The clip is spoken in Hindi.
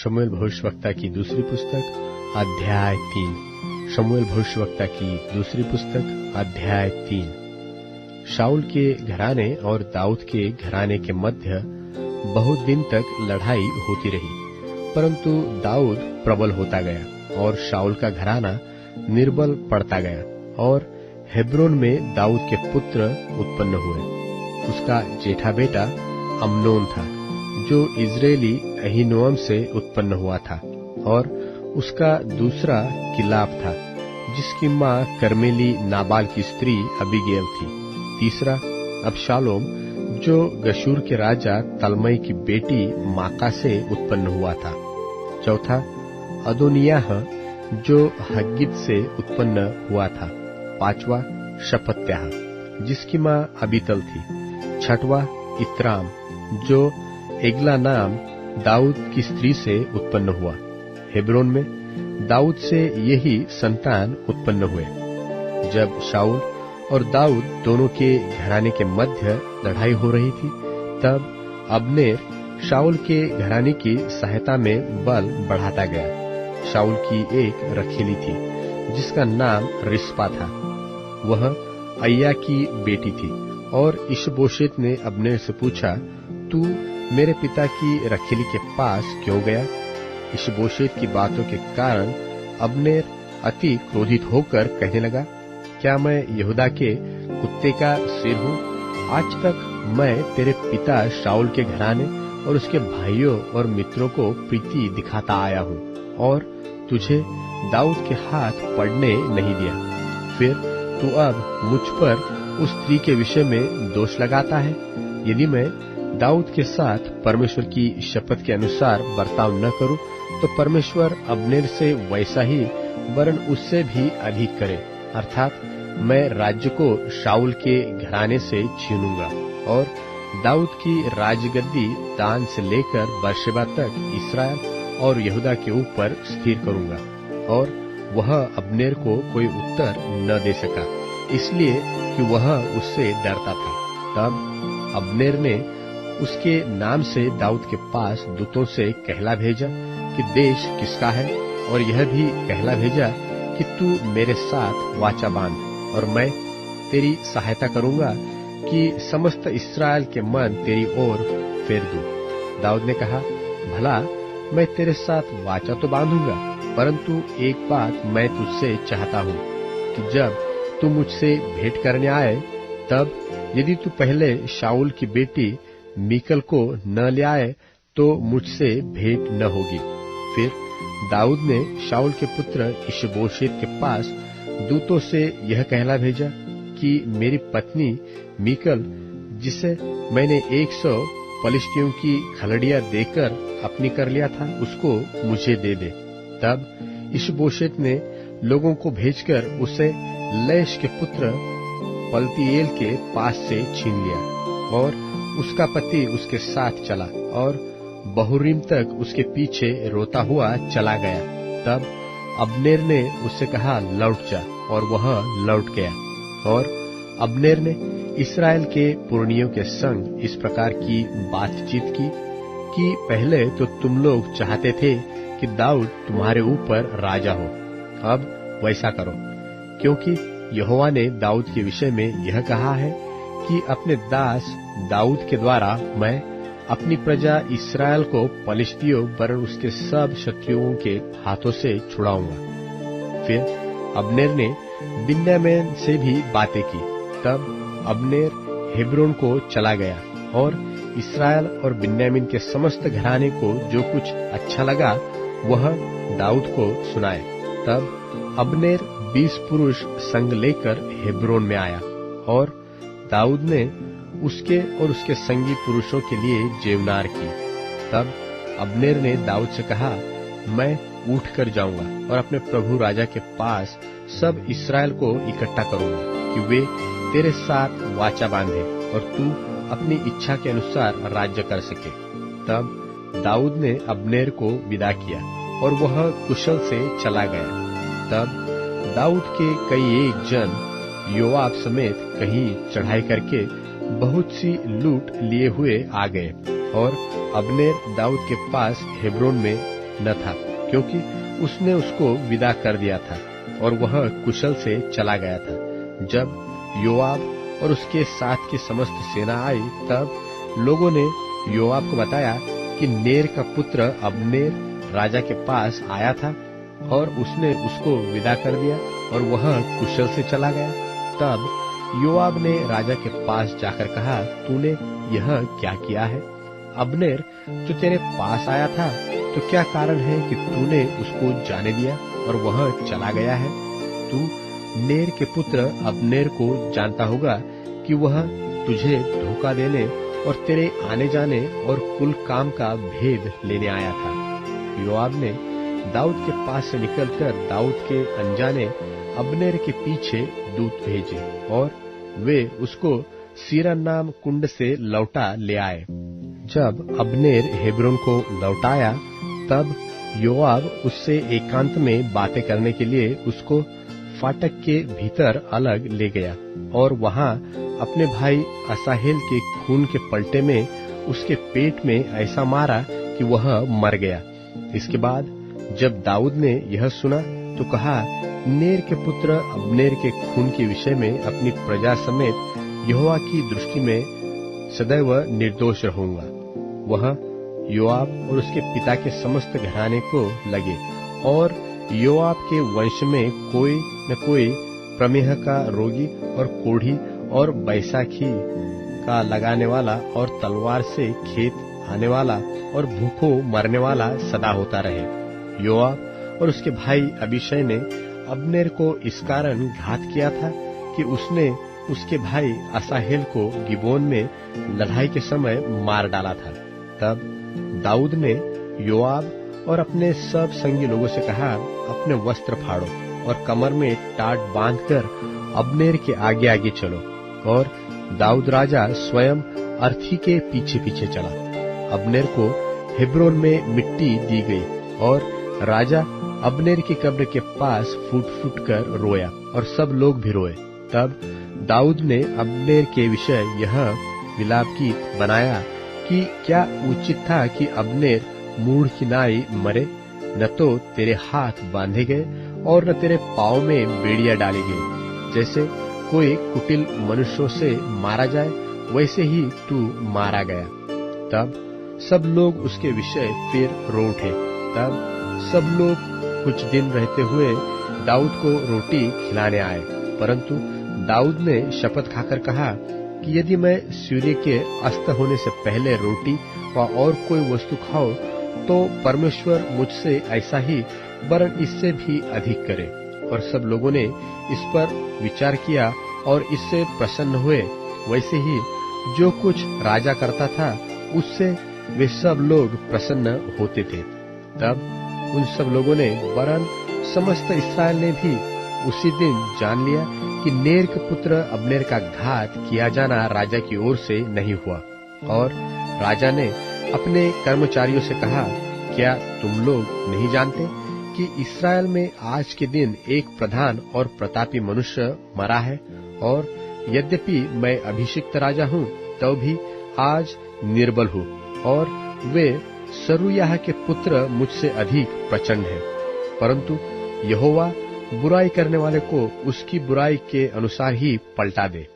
शमूएल भविष्यवक्ता की दूसरी पुस्तक अध्याय 3। शमूएल भविष्यवक्ता की दूसरी पुस्तक अध्याय 3। शाऊल के घराने और दाऊद के घराने के मध्य बहुत दिन तक लड़ाई होती रही, परंतु दाऊद प्रबल होता गया और शाऊल का घराना निर्बल पड़ता गया। और हेब्रोन में दाऊद के पुत्र उत्पन्न हुए। उसका जेठा बेटा अम्नोन था, जो इजरायली अहीनोअम से उत्पन्न हुआ था, और उसका दूसरा किलाब था, जिसकी माँ कर्मेली नाबाल की स्त्री अबीगेल थी। तीसरा अबशालोम, जो गशूर के राजा तलमई की बेटी माका से उत्पन्न हुआ था। चौथा अदोनियाह, जो हग्गित से उत्पन्न हुआ था। पांचवा शपत्याह, जिसकी माँ अबीतल थी। छठवां इत्राम, जो एगला नाम दाऊद की स्त्री से उत्पन्न हुआ। हेब्रोन में दाऊद से यही संतान उत्पन्न हुए। जब शाऊल और दाऊद दोनों के घराने के मध्य लड़ाई हो रही थी, तब अब्नेर शाऊल के घराने की सहायता में बल बढ़ाता गया। शाऊल की एक रखेली थी, जिसका नाम रिस्पा था। वह अय्या की बेटी थी। और इशबोशेत ने अब्नेर से पूछा, तू मेरे पिता की रखेली के पास क्यों गया? इशबोशेत की बातों के कारण अब्नेर अति क्रोधित होकर कहने लगा, क्या मैं यहूदा के कुत्ते का सिर हूँ? आज तक मैं तेरे पिता शाऊल के घराने और उसके भाइयों और मित्रों को प्रीति दिखाता आया हूँ, और तुझे दाऊद के हाथ पड़ने नहीं दिया। फिर तू अब मुझ पर उस स्त्री के विषय में दोष लगाता है। यदि मैं दाऊद के साथ परमेश्वर की शपथ के अनुसार बर्ताव न करूं, तो परमेश्वर अब्नेर से वैसा ही वरन उससे भी अधिक करे, अर्थात मैं राज्य को शाऊल के घराने से छीनूंगा और दाऊद की राजगद्दी दान से लेकर बर्शेबा तक इस्राएल और यहूदा के ऊपर स्थिर करूंगा। और वह अब्नेर को कोई उत्तर न दे सका, इसलिए कि वह उससे डरता था। तब अब्नेर ने उसके नाम से दाऊद के पास दूतों से कहला भेजा कि देश किसका है, और यह भी कहला भेजा कि तू मेरे साथ वाचा बांध, और मैं तेरी सहायता करूंगा कि समस्त इस्राएल के मन तेरी ओर फेर दूं। दाऊद ने कहा, भला मैं तेरे साथ वाचा तो बांधूंगा, परंतु एक बात मैं तुझसे चाहता हूँ कि जब तू मुझसे भेंट करने आए, तब यदि तू पहले शाऊल की बेटी मीकल को न ले आए, तो मुझसे भेंट न होगी। फिर दाऊद ने शाऊल के पुत्र इशबोशेत के पास दूतों से यह कहला भेजा कि मेरी पत्नी मीकल, जिसे मैंने 100 पलिश्तियों की खलड़ियां देकर अपनी कर लिया था, उसको मुझे दे दे। तब इशबोशेत ने लोगों को भेजकर उसे लैश के पुत्र पलतीएल के पास से छीन लिया, और उसका पति उसके साथ चला और बहुरीम तक उसके पीछे रोता हुआ चला गया। तब अब्नेर ने उससे कहा, लौट जा, और वह लौट गया। और अब्नेर ने इस्राएल के पुरनियों के संग इस प्रकार की बातचीत की कि पहले तो तुम लोग चाहते थे कि दाऊद तुम्हारे ऊपर राजा हो, अब वैसा करो, क्योंकि यहोवा ने दाऊद के विषय में यह कहा है कि अपने दास दाऊद के द्वारा मैं अपनी प्रजा इस्राएल को पलिश्तियों वरन उसके सब शत्रुओं के हाथों से छुड़ाऊंगा। फिर अब्नेर ने बिन्यामीन से भी बातें की। तब अब्नेर हेब्रोन को चला गया और इस्राएल और बिन्यामीन के समस्त घराने को जो कुछ अच्छा लगा वह दाऊद को सुनाए। तब अब्नेर 20 पुरुष संग लेकर हेब्रोन में आया, और दाऊद ने उसके और उसके संगी पुरुषों के लिए जेवनार की। तब अब्नेर ने दाऊद से कहा, मैं उठ कर जाऊंगा और अपने प्रभु राजा के पास सब इस्राएल को इकट्ठा करूंगा कि वे तेरे साथ वाचा बांधे और तू अपनी इच्छा के अनुसार राज्य कर सके। तब दाऊद ने अब्नेर को विदा किया और वह कुशल से चला गया। तब दाऊद के कई एक जन योआब समेत कहीं चढ़ाई करके बहुत सी लूट लिए हुए आ गए, और अब्नेर दाऊद के पास हेब्रोन में न था, क्योंकि उसने उसको विदा कर दिया था और वह कुशल से चला गया था। जब योआब और उसके साथ की समस्त सेना आई, तब लोगों ने योआब को बताया कि नेर का पुत्र अब्नेर राजा के पास आया था और उसने उसको विदा कर दिया और वह कुशल से चला गया। तब योआब ने राजा के पास जाकर कहा, तूने यह क्या किया है? अब्नेर जो तेरे पास आया था, तो क्या कारण है कि तूने उसको जाने दिया और वह चला गया है? तू नेर के पुत्र अब्नेर को जानता होगा कि वह तुझे धोखा देने और तेरे आने जाने और कुल काम का भेद लेने आया था। योआब ने दाऊद के पास से निकलकर दाऊद के अनजाने अब्नेर के पीछे दूत भेजे और वे उसको सीरा नाम कुंड से लौटा ले आए। जब अब्नेर हेब्रोन को लौटाया, तब योआब उससे एकांत में बातें करने के लिए उसको फाटक के भीतर अलग ले गया और वहां अपने भाई असाहेल के खून के पलटे में उसके पेट में ऐसा मारा कि वह मर गया। इसके बाद जब दाऊद ने यह सुना तो कहा, नेर के पुत्र अब्नेर के खून के विषय में अपनी प्रजा समेत यहोवा की दृष्टि में सदैव निर्दोष रहूंगा। वह योआब और उसके पिता के समस्त घराने को लगे और योआब के वंश में कोई न कोई प्रमेह का रोगी और कोढ़ी और बैसाखी का लगाने वाला और तलवार से खेत आने वाला और भूखों मरने वाला सदा होता रहे। योआब और उसके भाई अबीशै ने अब्नेर को इस कारण घात किया था कि उसने उसके भाई असाहेल को गिबोन में लड़ाई के समय मार डाला था। तब दाऊद ने योआब और अपने सब संगी लोगों से कहा, अपने वस्त्र फाड़ो और कमर में टाट बांधकर अब्नेर के आगे आगे चलो। और दाऊद राजा स्वयं अर्थी के पीछे पीछे चला। अब्नेर को हेब्रोन में मिट्टी दी गई और राजा अब्नेर की कब्र के पास फूट फूट कर रोया और सब लोग भी रोए। तब दाऊद ने अब्नेर के विषय यह विलाप गीत बनाया कि क्या उचित था कि अब्नेर मूढ़ की नाई मरे? न तो तेरे हाथ बांधे गए और न तेरे पाँव में बेड़ियां डाली गई। जैसे कोई कुटिल मनुष्यों से मारा जाए, वैसे ही तू मारा गया। तब सब लोग उसके विषय फिर रो उठे। तब सब लोग कुछ दिन रहते हुए दाऊद को रोटी खिलाने आए, परंतु दाऊद ने शपथ खाकर कहा कि यदि मैं सूर्य के अस्त होने से पहले रोटी व और कोई वस्तु खाऊं, तो परमेश्वर मुझसे ऐसा ही वरन इससे भी अधिक करे। और सब लोगों ने इस पर विचार किया और इससे प्रसन्न हुए। वैसे ही जो कुछ राजा करता था, उससे वे सब लोग प्रसन्न होते थे। तब उन सब लोगों ने वरन समस्त इस्राएल ने भी उसी दिन जान लिया कि नेर के पुत्र अब्नेर का घात किया जाना राजा की ओर से नहीं हुआ। और राजा ने अपने कर्मचारियों से कहा, क्या तुम लोग नहीं जानते कि इस्राएल में आज के दिन एक प्रधान और प्रतापी मनुष्य मरा है? और यद्यपि मैं अभिषिक्त राजा हूँ, तो भी आज निर्बल हूँ और वे सरूयाह के पुत्र मुझसे अधिक प्रचंड हैं। परंतु यहोवा बुराई करने वाले को उसकी बुराई के अनुसार ही पलटा दे।